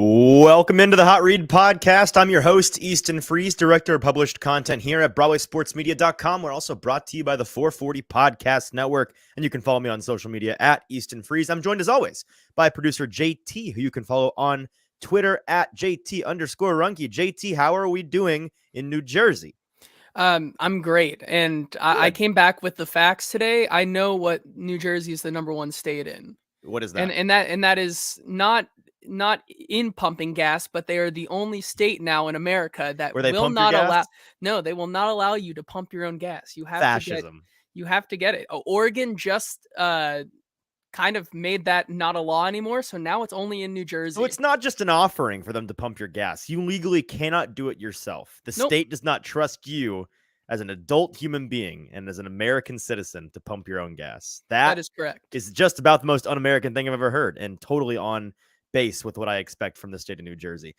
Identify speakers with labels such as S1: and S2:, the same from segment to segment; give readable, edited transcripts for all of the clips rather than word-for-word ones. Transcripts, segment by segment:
S1: Welcome into the Hot Read Podcast. I'm your host, Easton Freeze, director of published content here at BroadwaySportsMedia.com. We're also brought to you by the 440 Podcast Network, and you can follow me on social media at Easton Freeze. I'm joined, as always, by producer JT, who you can follow on Twitter at JT_Runke. JT, how are we doing in New Jersey?
S2: I'm great, and I came back with the facts today. I know what New Jersey is the number one state in.
S1: What is that?
S2: And that is not in pumping gas, but they are the only state now in America that
S1: Where they
S2: will
S1: pump your
S2: not
S1: gas?
S2: allow. No, they will not allow you to pump your own gas. You have
S1: Fascism.
S2: You have to get it. Oregon just kind of made that not a law anymore, so now it's only in New Jersey.
S1: So it's not just an offering for them to pump your gas. You legally cannot do it yourself. The state does not trust you as an adult human being and as an American citizen to pump your own gas.
S2: That is correct.
S1: Is just about the most un-American thing I've ever heard, and totally on base with what I expect from the state of New Jersey.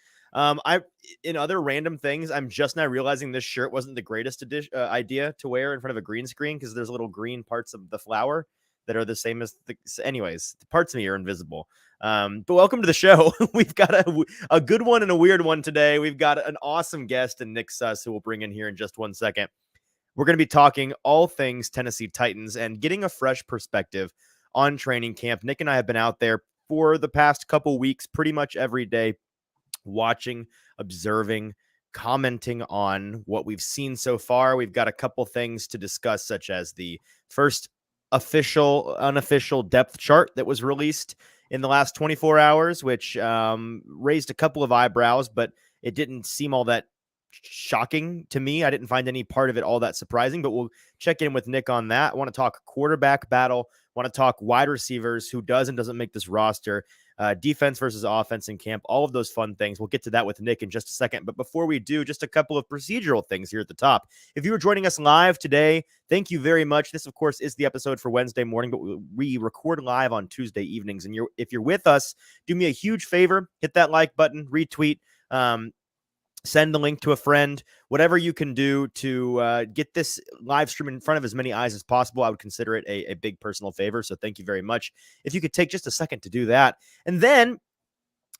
S1: In other random things, I'm just now realizing this shirt wasn't the greatest idea to wear in front of a green screen because there's little green parts of the flower that are the same as anyways, the parts of me are invisible. But welcome to the show. We've got a good one and a weird one today. We've got an awesome guest in Nick Suss, who we'll bring in here in just 1 second. We're going to be talking all things Tennessee Titans and getting a fresh perspective on training camp. Nick and I have been out there for the past couple weeks, pretty much every day, watching, observing, commenting on what we've seen so far. We've got a couple things to discuss, such as the first official, unofficial depth chart that was released in the last 24 hours, which raised a couple of eyebrows, but it didn't seem all that shocking to me. I didn't find any part of it all that surprising, but we'll check in with Nick on that. I want to talk quarterback battle. I want to talk wide receivers, who does and doesn't make this roster, defense versus offense in camp, all of those fun things. We'll get to that with Nick in just a second. But before we do, just a couple of procedural things here at the top. If you are joining us live today, thank you very much. This, of course, is the episode for Wednesday morning, but we record live on Tuesday evenings. And if you're with us, do me a huge favor, hit that like button, retweet, send the link to a friend, whatever you can do to get this live stream in front of as many eyes as possible. I would consider it a big personal favor. So thank you very much. If you could take just a second to do that. And then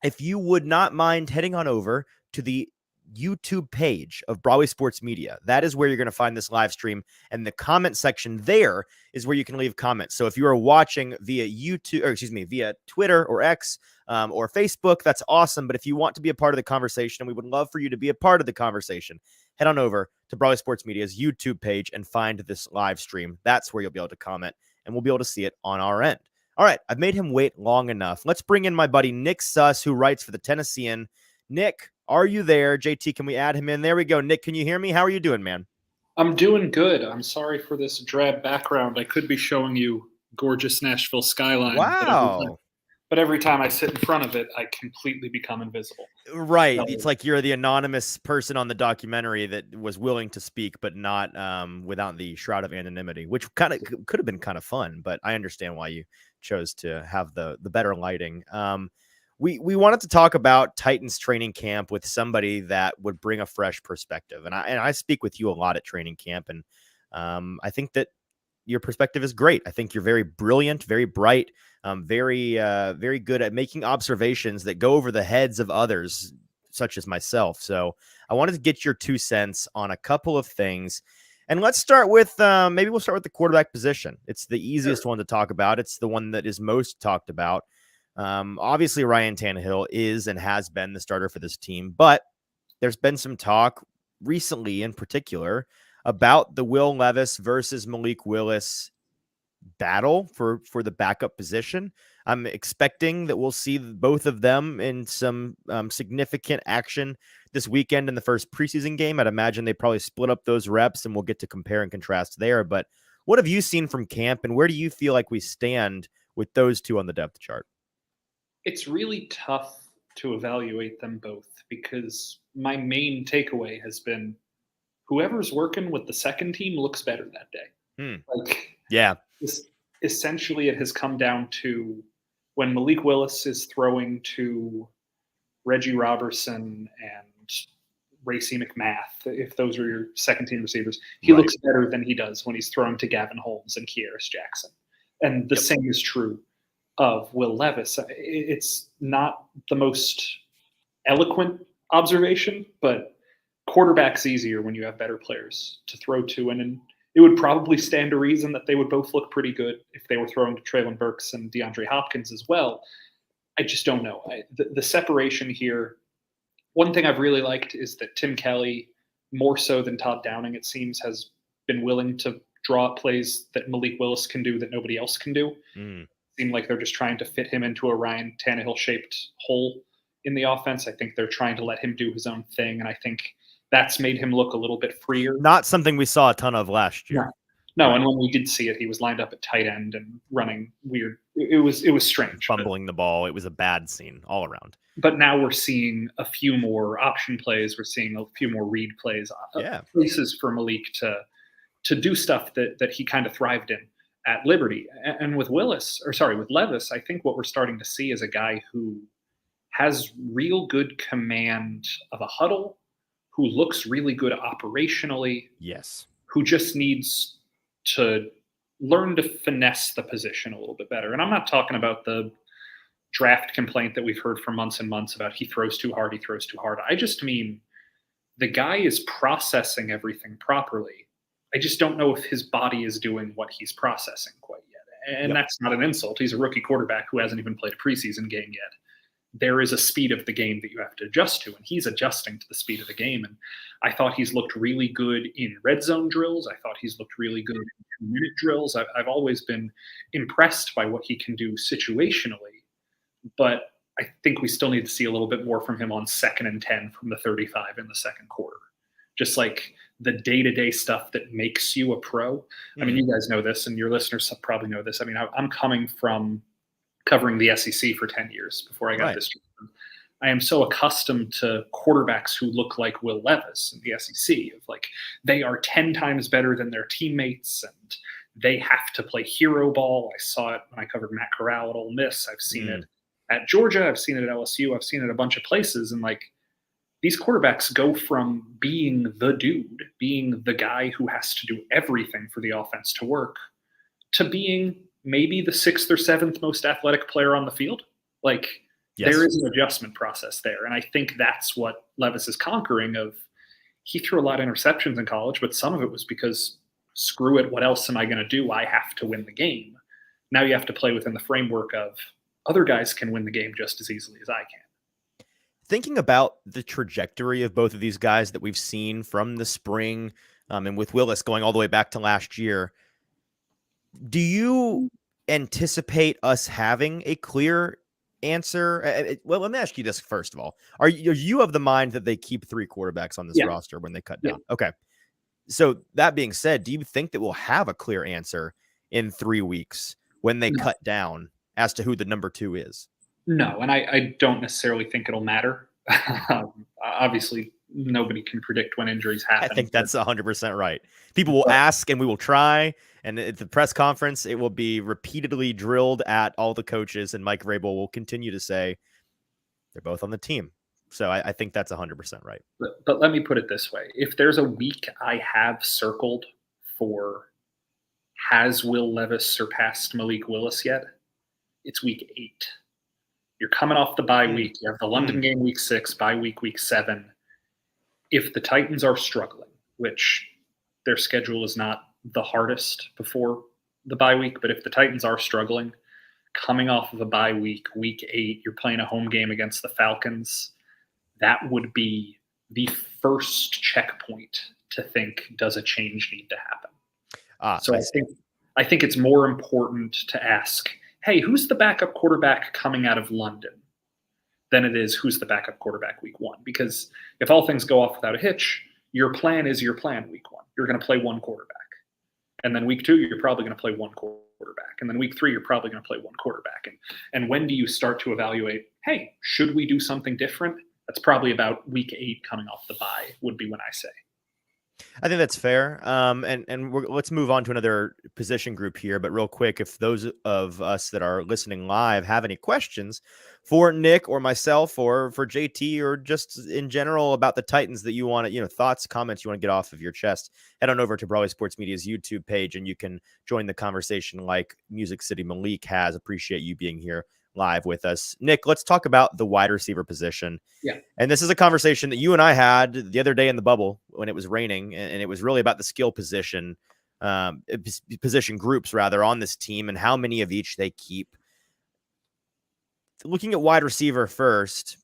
S1: if you would not mind heading on over to the YouTube page of Broadway Sports Media, that is where you're going to find this live stream, and the comment section there is where you can leave comments. So if you are watching via via Twitter or X or Facebook, that's awesome. But if you want to be a part of the conversation, and we would love for you to be a part of the conversation, head on over to Broadway Sports Media's YouTube page and find this live stream. That's where you'll be able to comment, and we'll be able to see it on our end. All right, I've made him wait long enough. Let's bring in my buddy Nick Suss, who writes for the Tennessean. Nick, are you there? JT, can we add him in? There we go. Nick, can you hear me? How are you doing, man?
S3: I'm doing good. I'm sorry for this drab background. I could be showing you gorgeous Nashville skyline.
S1: Wow.
S3: But every time I sit in front of it, I completely become invisible.
S1: Right. So, it's like you're the anonymous person on the documentary that was willing to speak, but not without the shroud of anonymity, which kind of could have been kind of fun. But I understand why you chose to have the better lighting. We wanted to talk about Titans training camp with somebody that would bring a fresh perspective. And I speak with you a lot at training camp, and I think that your perspective is great. I think you're very brilliant, very bright, very good at making observations that go over the heads of others, such as myself. So I wanted to get your 2 cents on a couple of things. And let's start with, maybe we'll start with the quarterback position. It's the easiest one to talk about. It's the one that is most talked about. Obviously Ryan Tannehill is and has been the starter for this team, but there's been some talk recently in particular about the Will Levis versus Malik Willis battle for the backup position. I'm expecting that we'll see both of them in some significant action this weekend in the first preseason game. I'd imagine they probably split up those reps, and we'll get to compare and contrast there. But what have you seen from camp, and where do you feel like we stand with those two on the depth chart?
S3: It's really tough to evaluate them both, because my main takeaway has been whoever's working with the second team looks better that day.
S1: Yeah.
S3: Essentially, it has come down to when Malik Willis is throwing to Reggie Robertson and Racey McMath, if those are your second team receivers, he looks better than he does when he's throwing to Gavin Holmes and Kearis Jackson. And the same is true of Will Levis. It's not the most eloquent observation, but quarterback's easier when you have better players to throw to. And it would probably stand to reason that they would both look pretty good if they were throwing to Treylon Burks and DeAndre Hopkins as well. I just don't know. The separation here, one thing I've really liked is that Tim Kelly, more so than Todd Downing, it seems, has been willing to draw up plays that Malik Willis can do that nobody else can do. Seem like they're just trying to fit him into a Ryan Tannehill-shaped hole in the offense. I think they're trying to let him do his own thing, and I think that's made him look a little bit freer.
S1: Not something we saw a ton of last year.
S3: No, right. And when we did see it, he was lined up at tight end and running weird. It was strange.
S1: Fumbling the ball. It was a bad scene all around.
S3: But now we're seeing a few more option plays. We're seeing a few more read plays. Places for Malik to do stuff that he kind of thrived in at Liberty. And with Levis, I think what we're starting to see is a guy who has real good command of a huddle, who looks really good operationally.
S1: Yes.
S3: Who just needs to learn to finesse the position a little bit better. And I'm not talking about the draft complaint that we've heard for months and months about he throws too hard. I just mean the guy is processing everything properly. I just don't know if his body is doing what he's processing quite yet. And That's not an insult. He's a rookie quarterback who hasn't even played a preseason game yet. There is a speed of the game that you have to adjust to, and he's adjusting to the speed of the game. And I thought he's looked really good in red zone drills. I thought he's looked really good in 2-minute drills. I've always been impressed by what he can do situationally, but I think we still need to see a little bit more from him on 2nd and 10 from the 35 in the second quarter. Just like the day-to-day stuff that makes you a pro. I mean, you guys know this, and your listeners probably know this. I mean, I'm coming from covering the SEC for 10 years before I got this job. I am so accustomed to quarterbacks who look like Will Levis in the SEC, of like they are 10 times better than their teammates and they have to play hero ball. I saw it when I covered Matt Corral at Ole Miss. I've seen it at Georgia. I've seen it at LSU. I've seen it a bunch of places. And like these quarterbacks go from being the dude, being the guy who has to do everything for the offense to work, to being maybe the 6th or 7th most athletic player on the field. Like there is an adjustment process there. And I think that's what Levis is conquering of. He threw a lot of interceptions in college, but some of it was because screw it. What else am I going to do? I have to win the game. Now you have to play within the framework of other guys can win the game just as easily as I can.
S1: Thinking about the trajectory of both of these guys that we've seen from the spring, and with Willis going all the way back to last year, do you anticipate us having a clear answer? Well, let me ask you this first of all. Are you of the mind that they keep 3 quarterbacks on this roster when they cut down? Okay. So that being said, do you think that we'll have a clear answer in 3 weeks when they cut down as to who the number 2 is?
S3: No, and I don't necessarily think it'll matter. Obviously, nobody can predict when injuries happen.
S1: I think that's 100% right. People will ask and we will try. And at the press conference, it will be repeatedly drilled at all the coaches. And Mike Vrabel will continue to say they're both on the team. So I think that's 100% right.
S3: But let me put it this way. If there's a week I have circled for has Will Levis surpassed Malik Willis yet, it's week 8. You're coming off the bye week. You have the London game week 6, bye week 7. If the Titans are struggling, which their schedule is not the hardest before the bye week, but if the Titans are struggling, coming off of a bye week, week 8, you're playing a home game against the Falcons, that would be the first checkpoint to think, does a change need to happen? So I think it's more important to ask, hey, who's the backup quarterback coming out of London than it is who's the backup quarterback week 1? Because if all things go off without a hitch, your plan is your plan week 1. You're going to play one quarterback. And then week 2, you're probably going to play one quarterback. And then week 3, you're probably going to play one quarterback. And when do you start to evaluate, hey, should we do something different? That's probably about week 8 coming off the bye would be when I say.
S1: I think that's fair. Let's move on to another position group here. But real quick, if those of us that are listening live have any questions for Nick or myself or for JT or just in general about the Titans that you want to, thoughts, comments you want to get off of your chest, head on over to Broadway Sports Media's YouTube page and you can join the conversation like Music City Malik has. Appreciate you being here live with us. Nick, let's talk about the wide receiver position.
S3: Yeah.
S1: And this is a conversation that you and I had the other day in the bubble when it was raining, and it was really about the skill position groups rather on this team and how many of each they keep. Looking at wide receiver first,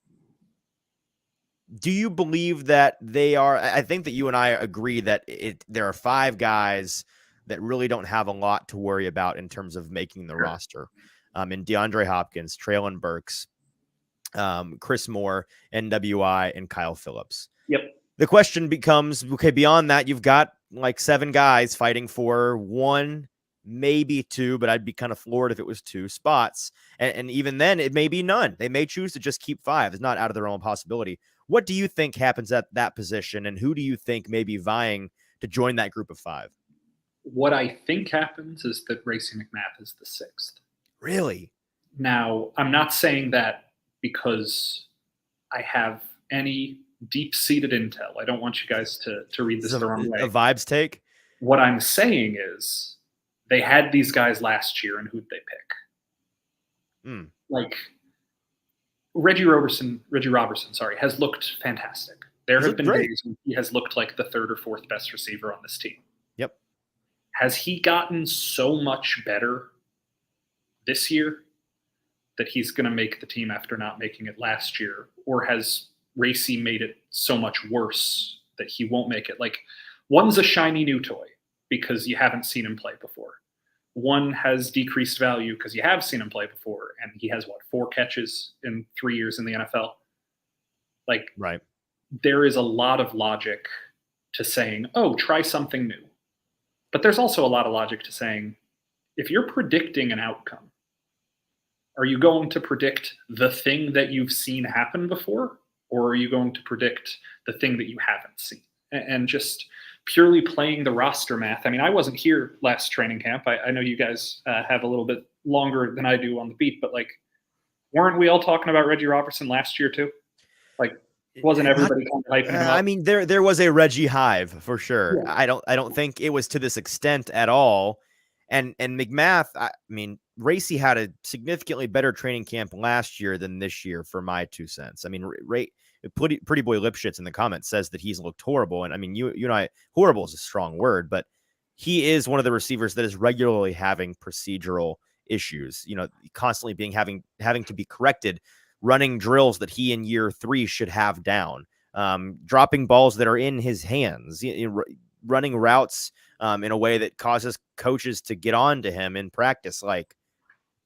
S1: do you believe that they are? I think that you and I agree that there are 5 guys that really don't have a lot to worry about in terms of making the roster. In DeAndre Hopkins, Treylon Burks, Chris Moore, NWI, and Kyle Phillips.
S3: Yep.
S1: The question becomes, okay, beyond that, you've got like 7 guys fighting for 1, maybe 2, but I'd be kind of floored if it was 2 spots. And even then, it may be none. They may choose to just keep 5. It's not out of their own possibility. What do you think happens at that position, and who do you think may be vying to join that group of 5?
S3: What I think happens is that Racey McMath is the 6th.
S1: Really?
S3: Now, I'm not saying that because I have any deep-seated intel. I don't want you guys to read this the wrong way.
S1: A vibes take?
S3: What I'm saying is they had these guys last year, and who'd they pick? Like Reggie Robertson, has looked fantastic. There have been days when he has looked like the 3rd or 4th best receiver on this team.
S1: Yep.
S3: Has he gotten so much better this year that he's going to make the team after not making it last year? Or has Racey made it so much worse that he won't make it? Like, one's a shiny new toy because you haven't seen him play before. One has decreased value because you have seen him play before, and he has, 4 catches in 3 years in the NFL? Like,
S1: right.
S3: There is a lot of logic to saying, oh, try something new. But there's also a lot of logic to saying, if you're predicting an outcome, are you going to predict the thing that you've seen happen before? Or are you going to predict the thing that you haven't seen? And just purely playing the roster math. I mean, I wasn't here last training camp. I know you guys have a little bit longer than I do on the beat, but like, weren't we all talking about Reggie Robertson last year too? Like, wasn't everybody kind of hyping him up?
S1: I mean, there was a Reggie hive for sure.
S3: Yeah.
S1: I don't think it was to this extent at all. And McMath, I mean, Racey had a significantly better training camp last year than this year, for my 2 cents. I mean, Pretty Boy Lipschitz in the comments says that he's looked horrible. And I mean, you and I, horrible is a strong word, but he is one of the receivers that is regularly having procedural issues, constantly having to be corrected, running drills that he in year 3 should have down, dropping balls that are in his hands, running routes in a way that causes coaches to get on to him in practice. Like,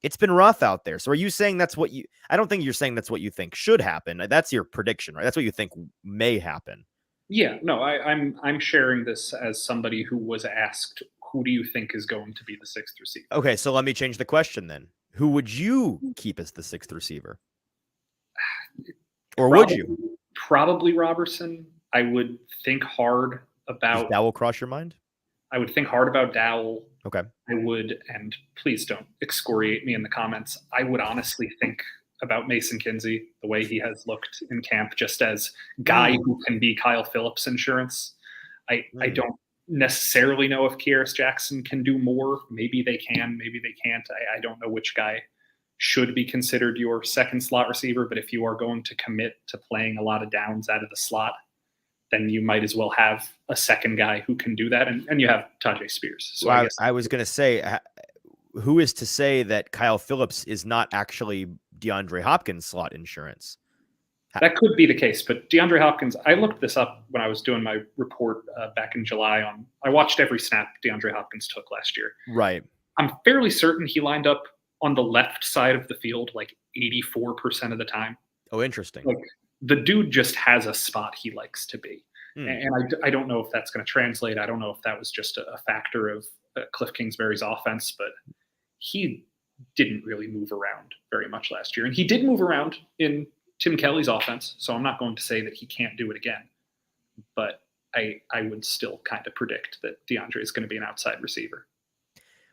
S1: it's been rough out there. So are you saying I don't think you're saying that's what you think should happen. That's your prediction, right? That's what you think may happen.
S3: Yeah, no, I'm sharing this as somebody who was asked, who do you think is going to be the 6th receiver?
S1: Okay, so let me change the question then. Who would you keep as the 6th receiver? Or would you?
S3: Probably Robertson. I would think hard about.
S1: Does Dowell cross your mind?
S3: I would think hard about Dowell.
S1: Okay.
S3: I would, and please don't excoriate me in the comments, I would honestly think about Mason Kinsey, the way he has looked in camp, just as guy who can be Kyle Phillips insurance. I don't necessarily know if Kearis Jackson can do more. Maybe they can, maybe they can't. I don't know which guy should be considered your 2nd slot receiver, but if you are going to commit to playing a lot of downs out of the slot, then you might as well have a 2nd guy who can do that. And you have Tajay Spears. So
S1: well, I was going to say, who is to say that Kyle Phillips is not actually DeAndre Hopkins slot insurance?
S3: That could be the case, but DeAndre Hopkins, I looked this up when I was doing my report back in July. I watched every snap DeAndre Hopkins took last year.
S1: Right.
S3: I'm fairly certain he lined up on the left side of the field like 84% of the time.
S1: Oh, interesting.
S3: Like, the dude just has a spot he likes to be. And I don't know if that's going to translate. I don't know if that was just a factor of Cliff Kingsbury's offense, but he didn't really move around very much last year. And he did move around in Tim Kelly's offense, so I'm not going to say that he can't do it again. But I would still kind of predict that DeAndre is going to be an outside receiver.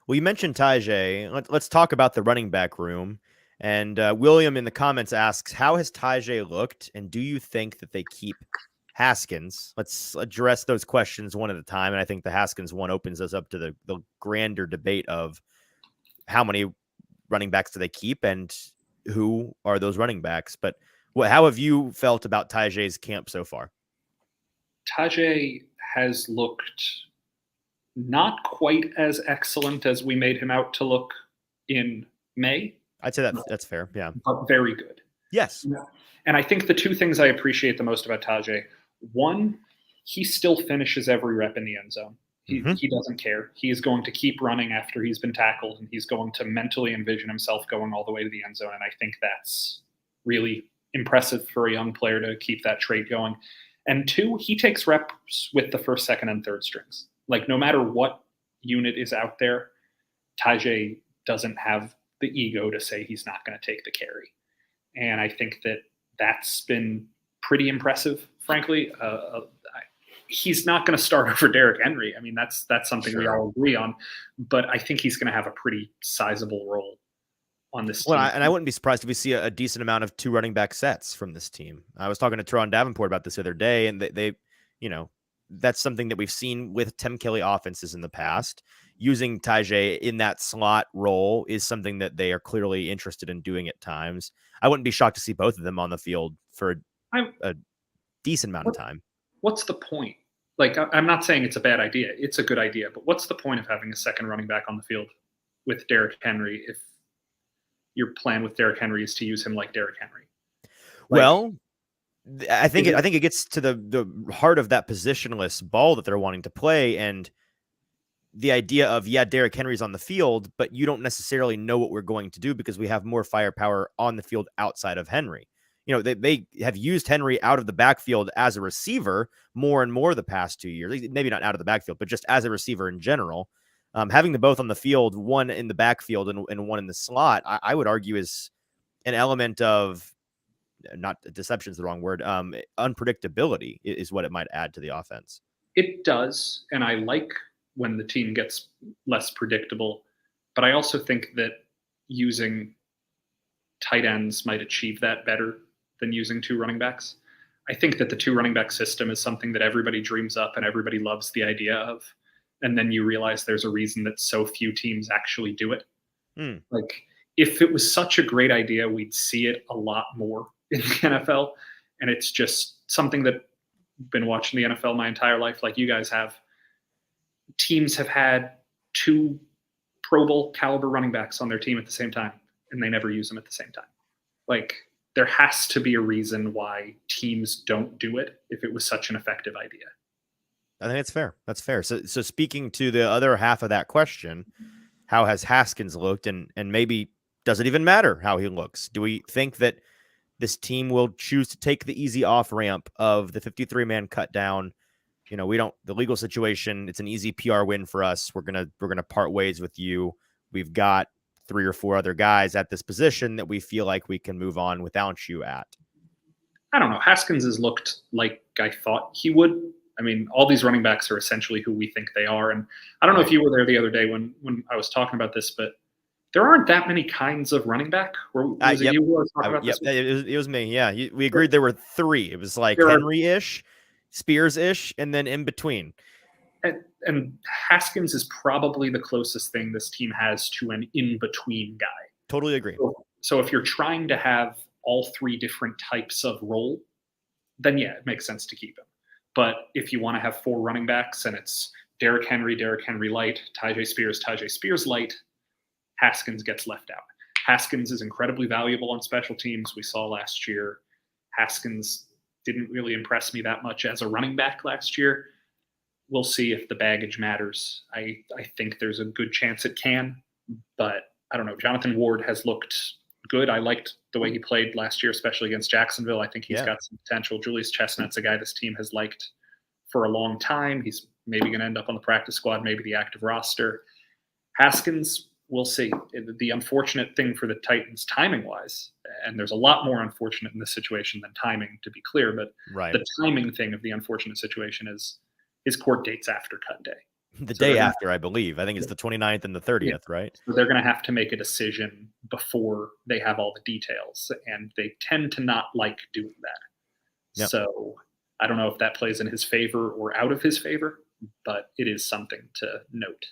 S1: Well, you mentioned Tajay. Let's talk about the running back room. And William in the comments asks, how has Tajay looked? And do you think that they keep Haskins? Let's address those questions one at a time. And I think the Haskins one opens us up to the grander debate of how many running backs do they keep and who are those running backs? But how have you felt about Tajay's camp so far?
S3: Tajay has looked not quite as excellent as we made him out to look in May.
S1: I'd say that's fair. Yeah.
S3: But very good.
S1: Yes.
S3: And I think the two things I appreciate the most about Tajay, one, he still finishes every rep in the end zone. He doesn't care. He is going to keep running after he's been tackled, and he's going to mentally envision himself going all the way to the end zone. And I think that's really impressive for a young player to keep that trait going. And two, he takes reps with the first, second, and third strings. Like, no matter what unit is out there, Tajay doesn't have the ego to say he's not going to take the carry. And I think that that's been pretty impressive, frankly. He's not going to start over Derrick Henry. I mean, that's something we all agree on. But I think he's going to have a pretty sizable role on this team.
S1: And I wouldn't be surprised if we see a decent amount of 2 running back sets from this team. I was talking to Teron Davenport about this the other day, and they that's something that we've seen with Tim Kelly offenses in the past. Using Tajay in that slot role is something that they are clearly interested in doing at times. I wouldn't be shocked to see both of them on the field for a decent amount of time.
S3: What's the point? Like, I'm not saying it's a bad idea. It's a good idea. But what's the point of having a second running back on the field with Derrick Henry if your plan with Derrick Henry is to use him like Derrick Henry?
S1: Well, I think it gets to the heart of that positionless ball that they're wanting to play, and the idea of, Derrick Henry's on the field, but you don't necessarily know what we're going to do because we have more firepower on the field outside of Henry. They have used Henry out of the backfield as a receiver more and more the past 2 years. Maybe not out of the backfield, but just as a receiver in general. Having them both on the field, one in the backfield and one in the slot, I would argue is an element of, not deception is the wrong word, unpredictability is what it might add to the offense.
S3: It does, and I like when the team gets less predictable, but I also think that using tight ends might achieve that better than using 2 running backs. I think that the 2 running back system is something that everybody dreams up and everybody loves the idea of. And then you realize there's a reason that so few teams actually do it. Like, if it was such a great idea, we'd see it a lot more in the NFL. And it's just something that I've been watching the NFL my entire life, like you guys have. Teams have had 2 Pro Bowl caliber running backs on their team at the same time, and they never use them at the same time. Like, there has to be a reason why teams don't do it if it was such an effective idea.
S1: I think it's fair. That's fair. So speaking to the other half of that question, how has Haskins looked, and maybe does it even matter how he looks? Do we think that this team will choose to take the easy off ramp of the 53-man cut down? The legal situation, it's an easy PR win for us. We're going to part ways with you. We've got 3 or 4 other guys at this position that we feel like we can move on without you at.
S3: I don't know. Haskins has looked like I thought he would. I mean, all these running backs are essentially who we think they are. And I don't know if you were there the other day when I was talking about this, but there aren't that many kinds of running back. Was it you who was talking about this?
S1: It was me. Yeah. We agreed there were 3. It was like Henry-ish, Spears-ish, and then in between.
S3: And Haskins is probably the closest thing this team has to an in-between guy.
S1: Totally agree.
S3: So if you're trying to have all 3 different types of role, then it makes sense to keep him. But if you want to have 4 running backs and it's Derrick Henry light, Tajay Spears light, Haskins gets left out. Haskins is incredibly valuable on special teams. We saw last year, Haskins didn't really impress me that much as a running back last year. We'll see if the baggage matters. I think there's a good chance it can, but I don't know. Jonathan Ward has looked good. I liked the way he played last year, especially against Jacksonville. I think he's got some potential. Julius Chestnut's a guy this team has liked for a long time. He's maybe going to end up on the practice squad, maybe the active roster. Haskins, we'll see. The unfortunate thing for the Titans timing-wise, and there's a lot more unfortunate in this situation than timing, to be clear, but the timing thing of the unfortunate situation is his court date's after cut day.
S1: The
S3: So
S1: day after, I believe. I think it's the 29th and the 30th, right?
S3: So they're going to have to make a decision before they have all the details, and they tend to not like doing that.
S1: Yep.
S3: So I don't know if that plays in his favor or out of his favor, but it is something to note.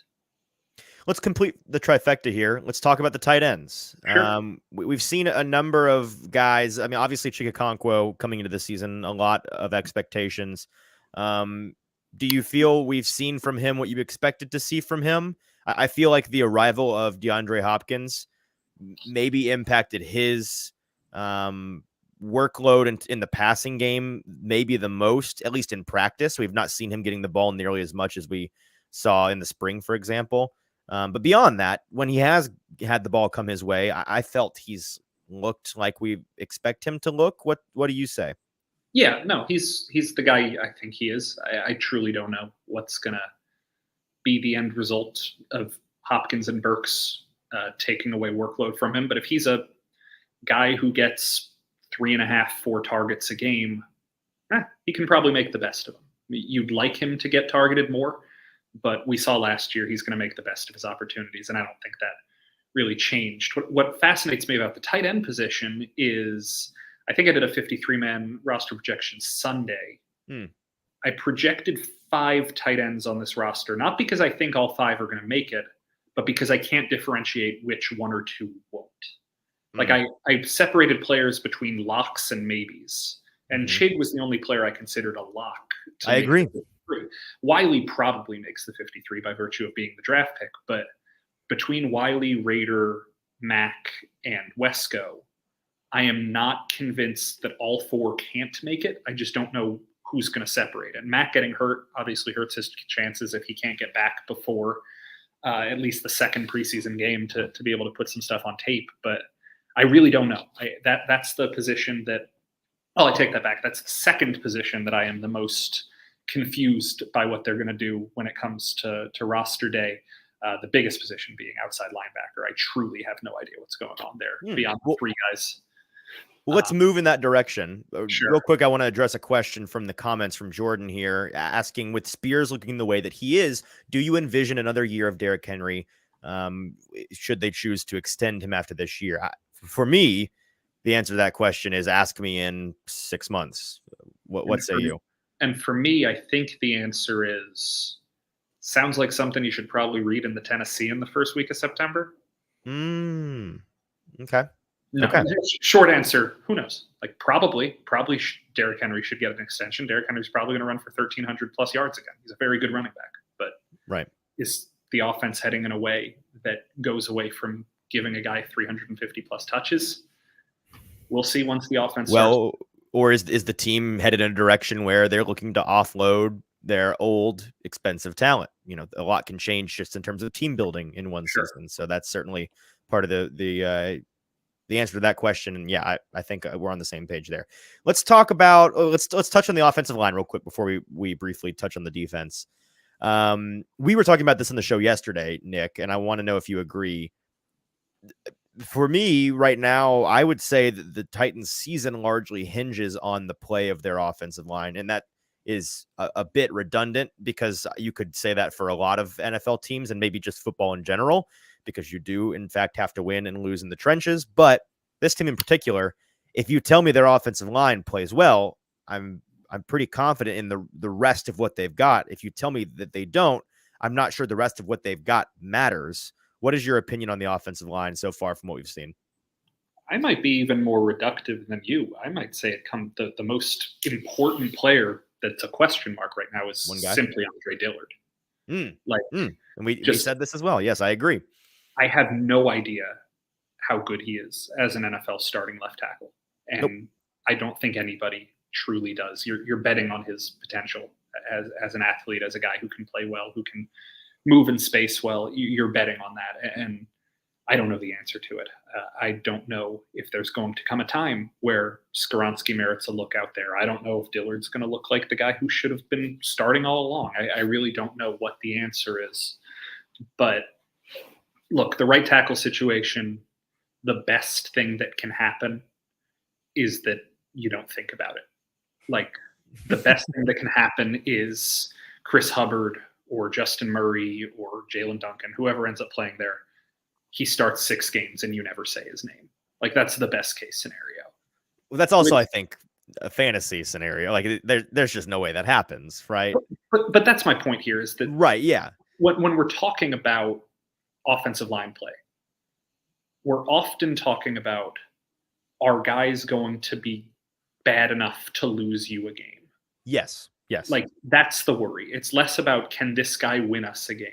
S1: Let's complete the trifecta here. Let's talk about the tight ends.
S3: Sure.
S1: We've seen a number of guys. I mean, obviously Chikakonkwo coming into the season, a lot of expectations. Do you feel we've seen from him what you expected to see from him? I feel like the arrival of DeAndre Hopkins maybe impacted his workload in the passing game, maybe the most, at least in practice. We've not seen him getting the ball nearly as much as we saw in the spring, for example. But beyond that, when he has had the ball come his way, I felt he's looked like we expect him to look. What do you say?
S3: Yeah, no, he's the guy I think he is. I truly don't know what's going to be the end result of Hopkins and Burks taking away workload from him. But if he's a guy who gets 3.5, 4 targets a game, he can probably make the best of them. You'd like him to get targeted more, but we saw last year he's going to make the best of his opportunities, and I don't think that really changed. What fascinates me about the tight end position is I think I did a 53-man roster projection Sunday. I projected 5 tight ends on this roster, not because I think all 5 are going to make it, but because I can't differentiate which 1 or 2 won't. Like I separated players between locks and maybes, and Chig was the only player I considered a lock.
S1: I agree.
S3: Wiley probably makes the 53 by virtue of being the draft pick, but between Wiley, Rader, Mack, and Wesco, I am not convinced that all 4 can't make it. I just don't know who's going to separate. And Mack getting hurt obviously hurts his chances if he can't get back before at least the second preseason game to be able to put some stuff on tape. But I really don't know. That's the position that – I take that back. That's the second position that I am the most confused by what they're going to do when it comes to roster day. The biggest position being outside linebacker. I truly have no idea what's going on there beyond the 3 guys.
S1: Well, let's move in that direction.
S3: Sure.
S1: Real quick, I want to address a question from the comments from Jordan here, asking, with Spears looking the way that he is, do you envision another year of Derrick Henry should they choose to extend him after this year? For me, the answer to that question is ask me in 6 months. What say you?
S3: And for me, I think the answer is sounds like something you should probably read in the Tennessean the first week of September.
S1: Okay.
S3: No,
S1: okay.
S3: Short answer, who knows? Like probably Derrick Henry should get an extension. Derrick Henry's probably going to run for 1,300 plus yards again. He's a very good running back, but is the offense heading in a way that goes away from giving a guy 350 plus touches? We'll see once the offense starts.
S1: Or is the team headed in a direction where they're looking to offload their old expensive talent? You know, a lot can change just in terms of team building in one season. So that's certainly part of the answer to that question. And yeah, I think we're on the same page there. Let's talk about, let's touch on the offensive line real quick before we briefly touch on the defense. We were talking about this in the show yesterday, Nick, and I want to know if you agree. For me right now, I would say that the Titans season largely hinges on the play of their offensive line. And that is a bit redundant because you could say that for a lot of NFL teams and maybe just football in general, because you do in fact have to win and lose in the trenches. But this team in particular, if you tell me their offensive line plays well, I'm pretty confident in the rest of what they've got. If you tell me that they don't, I'm not sure the rest of what they've got matters. What is your opinion on the offensive line so far from what we've seen?
S3: I might be even more reductive than you. I might say the most important player that's a question mark right now is simply Andre Dillard.
S1: And we said this as well. Yes, I agree.
S3: I have no idea how good he is as an NFL starting left tackle. And I don't think anybody truly does. You're betting on his potential as an athlete, as a guy who can play well, who can move in space well. You're betting on that. And I don't know the answer to it. I don't know if there's going to come a time where Skoronski merits a look out there. I don't know if Dillard's going to look like the guy who should have been starting all along. I really don't know what the answer is. But look, the right tackle situation, the best thing that can happen is that you don't think about it. Like, the best thing that can happen is Chris Hubbard or Justin Murray or Jalen Duncan, whoever ends up playing there, he starts 6 games and you never say his name. Like, that's the best case scenario.
S1: Well, that's also, I think, a fantasy scenario. Like, there's just no way that happens, right?
S3: But that's my point here is that
S1: right, yeah.
S3: When we're talking about offensive line play, we're often talking about, are guys going to be bad enough to lose you a game?
S1: Yes.
S3: Like, that's the worry. It's less about, can this guy win us a game?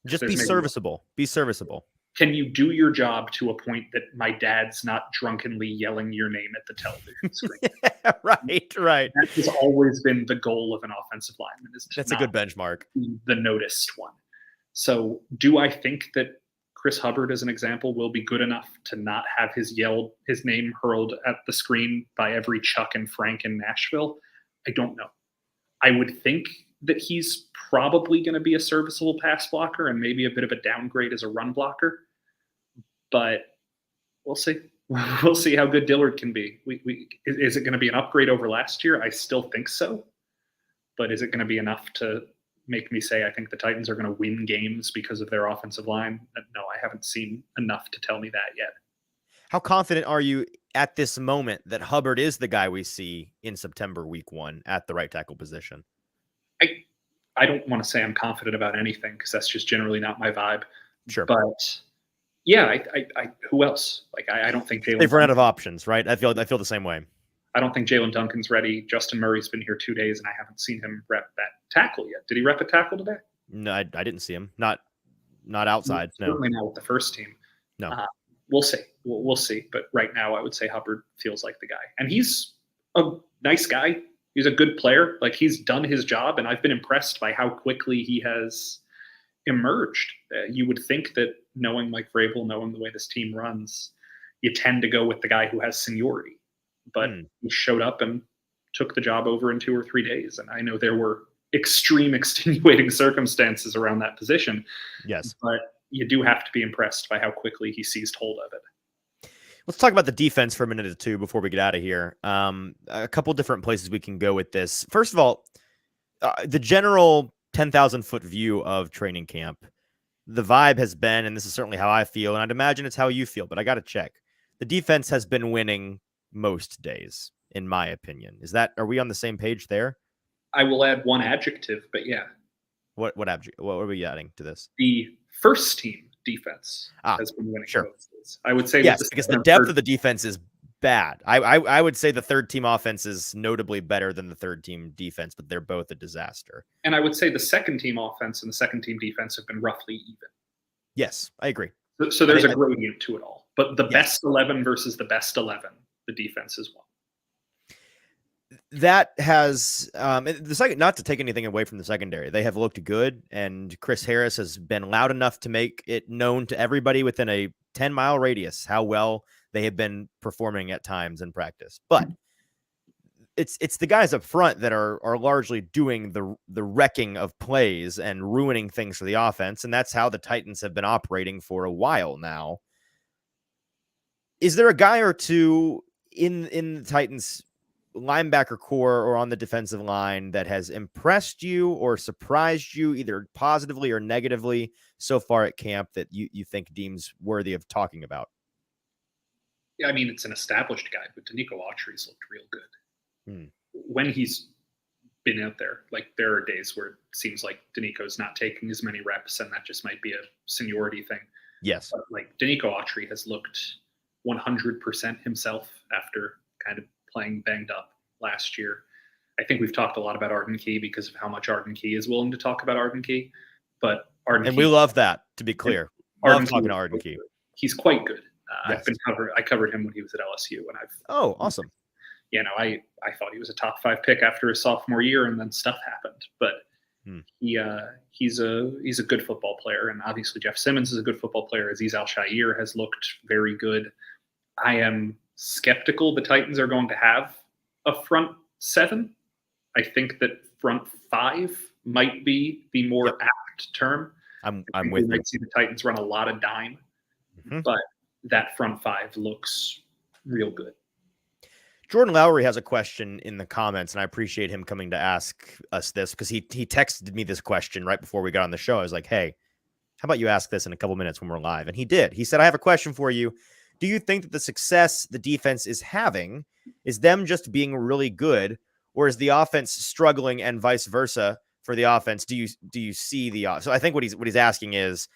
S1: Just be serviceable. Be serviceable.
S3: Can you do your job to a point that my dad's not drunkenly yelling your name at the television screen?
S1: Yeah, right.
S3: That has always been the goal of an offensive lineman.
S1: That's a good benchmark.
S3: The noticed one. So do I think that Chris Hubbard, as an example, will be good enough to not have his name hurled at the screen by every Chuck and Frank in Nashville? I don't know. I would think that he's probably going to be a serviceable pass blocker and maybe a bit of a downgrade as a run blocker. But we'll see. We'll see how good Dillard can be. Is it going to be an upgrade over last year? I still think so. But is it going to be enough to make me say I think the Titans are going to win games because of their offensive line? No, I haven't seen enough to tell me that yet.
S1: How confident are you at this moment that Hubbard is the guy we see in September week 1 at the right tackle position?
S3: I don't want to say I'm confident about anything because that's just generally not my vibe.
S1: Sure.
S3: But yeah, I who else? Like, I don't think
S1: they've run out of options, right? I feel the same way.
S3: I don't think Jalen Duncan's ready. Justin Murray's been here 2 days, and I haven't seen him rep that tackle yet. Did he rep a tackle today?
S1: No, I didn't see him. Not outside. No,
S3: certainly not with the first team.
S1: No,
S3: we'll see. We'll see. But right now, I would say Hubbard feels like the guy, and he's a nice guy. He's a good player. Like, he's done his job, and I've been impressed by how quickly he has emerged. You would think that knowing Mike Vrabel, knowing the way this team runs, you tend to go with the guy who has seniority. But he showed up and took the job over in 2 or 3 days. And I know there were extreme extenuating circumstances around that position.
S1: Yes.
S3: But you do have to be impressed by how quickly he seized hold of it.
S1: Let's talk about the defense for a minute or two before we get out of here. A couple different places we can go with this. First of all, the general 10,000-foot view of training camp, the vibe has been, and this is certainly how I feel, and I'd imagine it's how you feel, but I got to check. The defense has been winning most days, in my opinion. Are we on the same page there?
S3: I will add one adjective, but yeah.
S1: What are we adding to this?
S3: The first team defense has been winning.
S1: Sure.
S3: Most days. I would say
S1: yes, because the depth of the defense is bad. I would say the third team offense is notably better than the third team defense, but they're both a disaster.
S3: And I would say the second team offense and the second team defense have been roughly even.
S1: Yes, I agree.
S3: So there's a gradient to it all. But the best 11 versus the best 11, the defense is won.
S1: That has the second, not to take anything away from the secondary, they have looked good, and Chris Harris has been loud enough to make it known to everybody within a 10-mile radius how well they have been performing at times in practice. But it's the guys up front that are largely doing the wrecking of plays and ruining things for the offense, and that's how the Titans have been operating for a while now. Is there a guy or two in the Titans linebacker core or on the defensive line that has impressed you or surprised you either positively or negatively so far at camp that you think deems worthy of talking about?
S3: Yeah, I mean, it's an established guy, but Danico Autry's looked real good. When he's been out there, like, there are days where it seems like Danico's not taking as many reps, and that just might be a seniority thing.
S1: Yes.
S3: But, like, Danico Autry has looked 100% himself after kind of playing banged up last year. I think we've talked a lot about Arden Key because of how much Arden Key is willing to talk about Arden Key. But
S1: we love that, to be clear. Love talking to Arden Key.
S3: He's quite good.
S1: Yes.
S3: I covered him when he was at LSU, and
S1: awesome.
S3: You know, I thought he was a top 5 pick after his sophomore year, and then stuff happened. But he's a good football player, and obviously Jeff Simmons is a good football player. Azeez Al-Shaair has looked very good. I am skeptical the Titans are going to have a front 7. I think that front 5 might be the more apt term.
S1: I'm with you.
S3: We might see the Titans run a lot of dime, but that front 5 looks real good.
S1: Jordan Lowry has a question in the comments, and I appreciate him coming to ask us this because he texted me this question right before we got on the show. I was like, hey, how about you ask this in a couple minutes when we're live? And he did. He said, I have a question for you. Do you think that the success the defense is having is them just being really good, or is the offense struggling and vice versa for the offense? Do you see the so I think what he's asking is,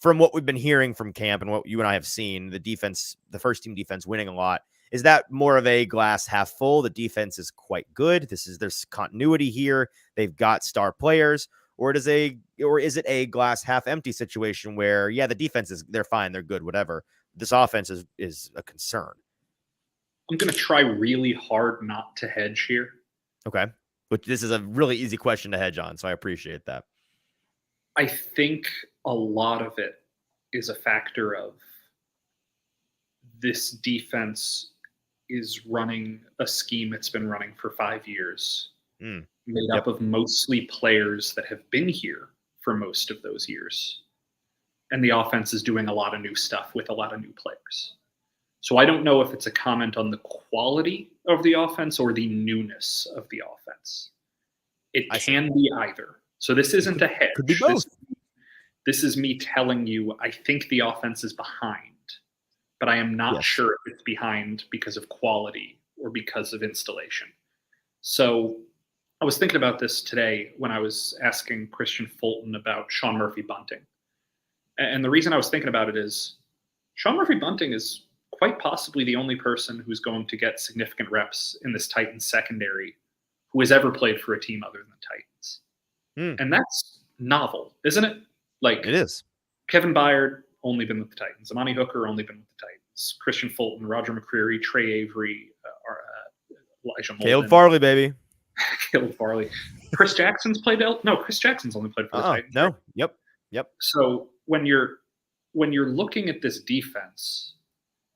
S1: from what we've been hearing from camp and what you and I have seen, the defense, the first team defense winning a lot, is that more of a glass half full? The defense is quite good. There's continuity here. They've got star players, or is it a glass half empty situation where, yeah, the defense they're fine, they're good, whatever. This offense is a concern.
S3: I'm going to try really hard not to hedge here.
S1: Okay. But this is a really easy question to hedge on, so I appreciate that.
S3: I think a lot of it is a factor of this defense is running a scheme it's been running for 5 years, made up of mostly players that have been here for most of those years. And the offense is doing a lot of new stuff with a lot of new players. So I don't know if it's a comment on the quality of the offense or the newness of the offense. It can be either. So this isn't a hedge.
S1: Could be both.
S3: This is me telling you I think the offense is behind, but I am not sure if it's behind because of quality or because of installation. So I was thinking about this today when I was asking Christian Fulton about Sean Murphy-Bunting. And the reason I was thinking about it is Sean Murphy-Bunting is quite possibly the only person who's going to get significant reps in this Titans secondary who has ever played for a team other than the Titans. And that's novel, isn't it? Like,
S1: it is.
S3: Kevin Byard, only been with the Titans. Amani Hooker, only been with the Titans. Christian Fulton, Roger McCreary, Trey Avery, Elijah Molden.
S1: Caleb Farley, baby.
S3: Caleb Farley. Chris Jackson's played no, Chris Jackson's only played for the Titans.
S1: No. Right? Yep.
S3: So when you're looking at this defense,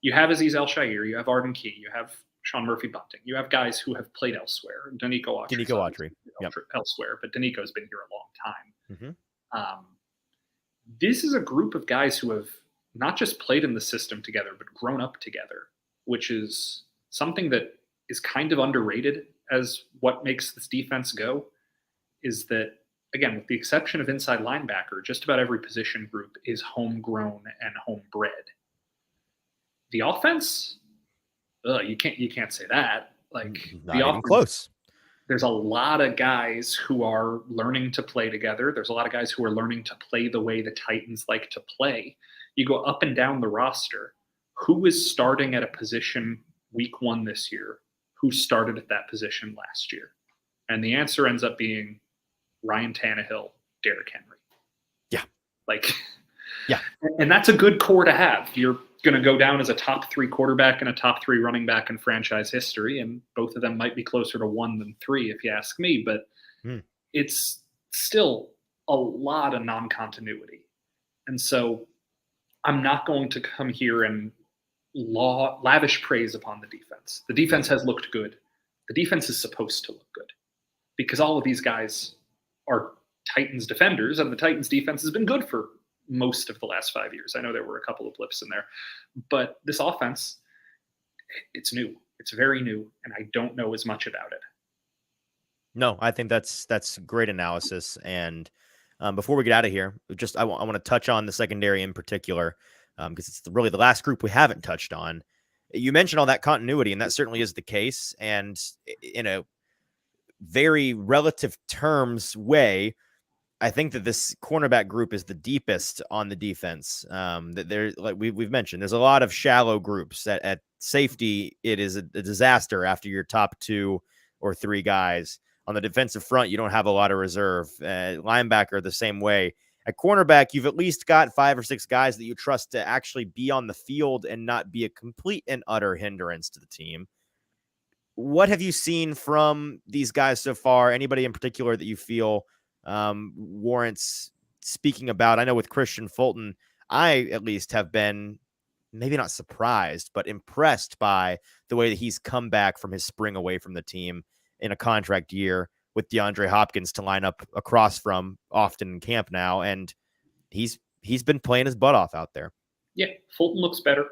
S3: you have Azeez Al-Shaair, you have Arden Key, you have Sean Murphy-Bunting. You have guys who have played elsewhere. Danico Autry. Elsewhere, but Danico's been here a long time. This is a group of guys who have not just played in the system together, but grown up together, which is something that is kind of underrated as what makes this defense go, is that, again, with the exception of inside linebacker, just about every position group is homegrown and homebred. The offense, you can't say that. Like,
S1: not
S3: the
S1: even
S3: offense,
S1: close.
S3: There's a lot of guys who are learning to play together. There's a lot of guys who are learning to play the way the Titans like to play. You go up and down the roster. Who is starting at a position week 1 this year? Who started at that position last year? And the answer ends up being Ryan Tannehill, Derrick Henry.
S1: Yeah.
S3: And that's a good core to have. You're going to go down as a top 3 quarterback and a top 3 running back in franchise history, and both of them might be closer to 1 than 3 if you ask me, but it's still a lot of non-continuity. And so I'm not going to come here and lavish praise upon the defense. The defense has looked good. The defense is supposed to look good because all of these guys are Titans defenders, and the Titans defense has been good for most of the last 5 years. I know there were a couple of blips in there, but this offense, it's new. It's very new, and I don't know as much about it.
S1: No, I think that's great analysis. And before we get out of here, I want to touch on the secondary in particular, because it's really the last group we haven't touched on. You mentioned all that continuity, and that certainly is the case. And in a very relative terms way, I think that this cornerback group is the deepest on the defense. That there, like we've mentioned, there's a lot of shallow groups. At safety, it is a disaster after your top 2 or 3 guys. On the defensive front, you don't have a lot of reserve. Linebacker, the same way. At cornerback, you've at least got 5 or 6 guys that you trust to actually be on the field and not be a complete and utter hindrance to the team. What have you seen from these guys so far? Anybody in particular that you feel warrants speaking about? I know with Christian Fulton, I at least have been maybe not surprised, but impressed by the way that he's come back from his spring away from the team in a contract year with DeAndre Hopkins to line up across from often in camp now. And he's been playing his butt off out there.
S3: Yeah. Fulton looks better.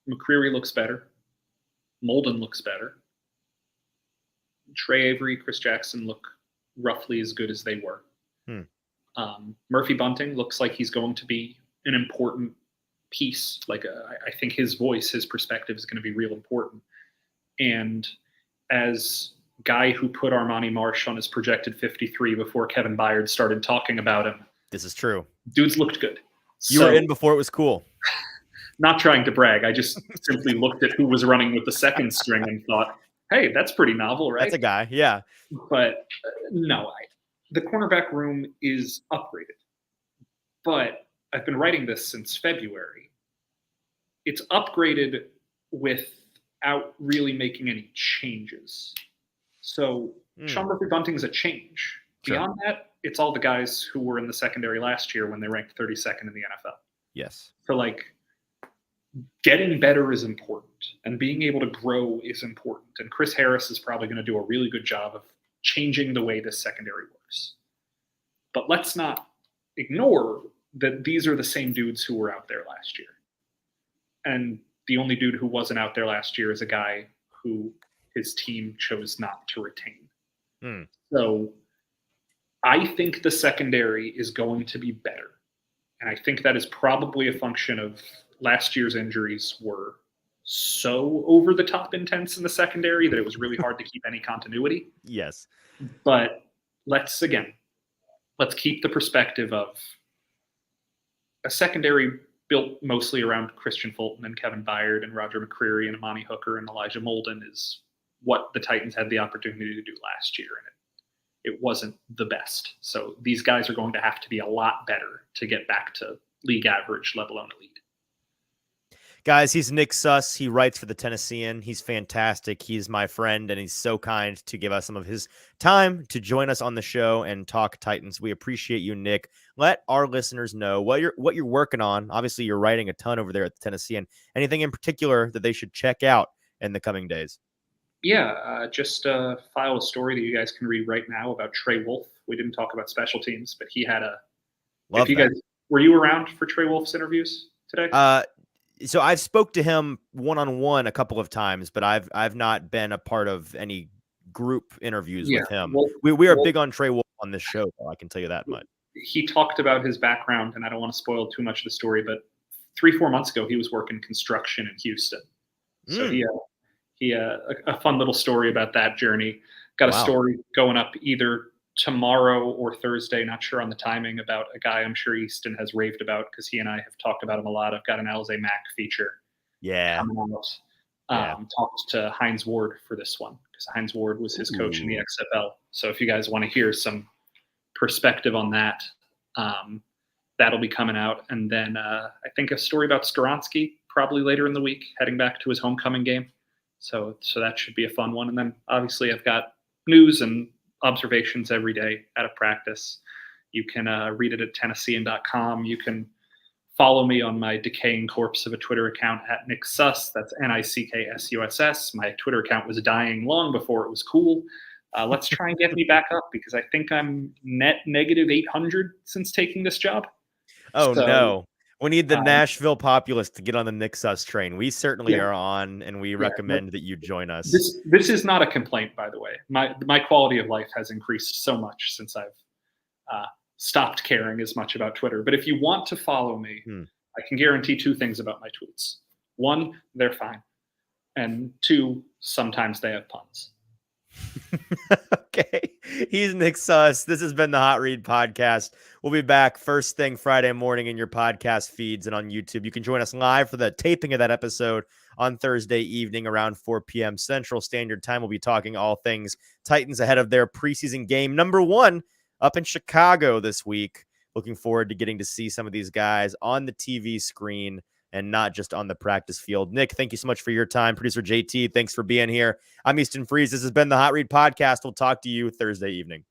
S3: McCreary looks better. Molden looks better. Trey Avery, Chris Jackson look roughly as good as they were. Murphy Bunting looks like he's going to be an important piece. Like I think his voice, his perspective is going to be real important. And as guy who put Armani Marsh on his projected 53 before Kevin Byard started talking about him,
S1: this is true.
S3: Dudes looked good.
S1: You were in before it was cool.
S3: Not trying to brag. I just simply looked at who was running with the second string and thought, hey, that's pretty novel, right?
S1: That's a guy, yeah.
S3: But no, the cornerback room is upgraded. But I've been writing this since February. It's upgraded without really making any changes. So Sean Murphy-Bunting's a change.
S1: Sure.
S3: Beyond that, it's all the guys who were in the secondary last year when they ranked 32nd in the NFL.
S1: Yes.
S3: So, like, getting better is important, and being able to grow is important. And Chris Harris is probably going to do a really good job of changing the way this secondary works. But let's not ignore that these are the same dudes who were out there last year. And the only dude who wasn't out there last year is a guy who his team chose not to retain. So I think the secondary is going to be better. And I think that is probably a function of last year's injuries were so over the top intense in the secondary that it was really hard to keep any continuity.
S1: Yes.
S3: But let's keep the perspective of a secondary built mostly around Christian Fulton and Kevin Byard and Roger McCreary and Amani Hooker and Elijah Molden is what the Titans had the opportunity to do last year. And it wasn't the best. So these guys are going to have to be a lot better to get back to league average, let alone elite.
S1: Guys, he's Nick Suss. He writes for the Tennessean. He's fantastic. He's my friend, and he's so kind to give us some of his time to join us on the show and talk Titans. We appreciate you, Nick. Let our listeners know what you're working on. Obviously, you're writing a ton over there at the Tennessean. Anything in particular that they should check out in the coming days?
S3: Yeah, just filed a story that you guys can read right now about Trey Wolff. We didn't talk about special teams, but he had a. Were you around for Trey Wolff's interviews today?
S1: So I've spoke to him one-on-one a couple of times, but I've not been a part of any group interviews with him. Well, we are big on Trey Wolff on this show, though, I can tell you that much.
S3: He talked about his background, and I don't want to spoil too much of the story, but 3-4 months ago, he was working construction in Houston. So he a fun little story about that journey. Got a story going up either tomorrow or Thursday, not sure on the timing, about a guy I'm sure Easton has raved about because he and I have talked about him a lot. I've got an Alize Mack feature.
S1: Yeah.
S3: Talked to Hines Ward for this one because Hines Ward was his coach in the XFL. So if you guys want to hear some perspective on that, that'll be coming out. And then I think a story about Skoronski probably later in the week, heading back to his homecoming game. So that should be a fun one. And then obviously I've got news and observations every day out of practice. You can read it at Tennessean.com. You can follow me on my decaying corpse of a Twitter account at Nick Suss. That's NICKSUSS. My Twitter account was dying long before it was cool. Let's try and get me back up because I think I'm net negative 800 since taking this job.
S1: Oh, no. We need the Nashville populace to get on the Nick Suss train. We certainly are on, and we recommend that you join us.
S3: This is not a complaint, by the way. My quality of life has increased so much since I've stopped caring as much about Twitter. But if you want to follow me, I can guarantee 2 things about my tweets. 1, they're fine. And 2, sometimes they have puns.
S1: Okay. He's Nick Suss. This has been the Hot Read Podcast. We'll be back first thing Friday morning in your podcast feeds and on YouTube. You can join us live for the taping of that episode on Thursday evening around 4 p.m. Central Standard Time. We'll be talking all things Titans ahead of their preseason game number 1 up in Chicago this week. Looking forward to getting to see some of these guys on the TV screen and not just on the practice field. Nick, thank you so much for your time. Producer JT, thanks for being here. I'm Easton Freeze. This has been the Hot Read Podcast. We'll talk to you Thursday evening.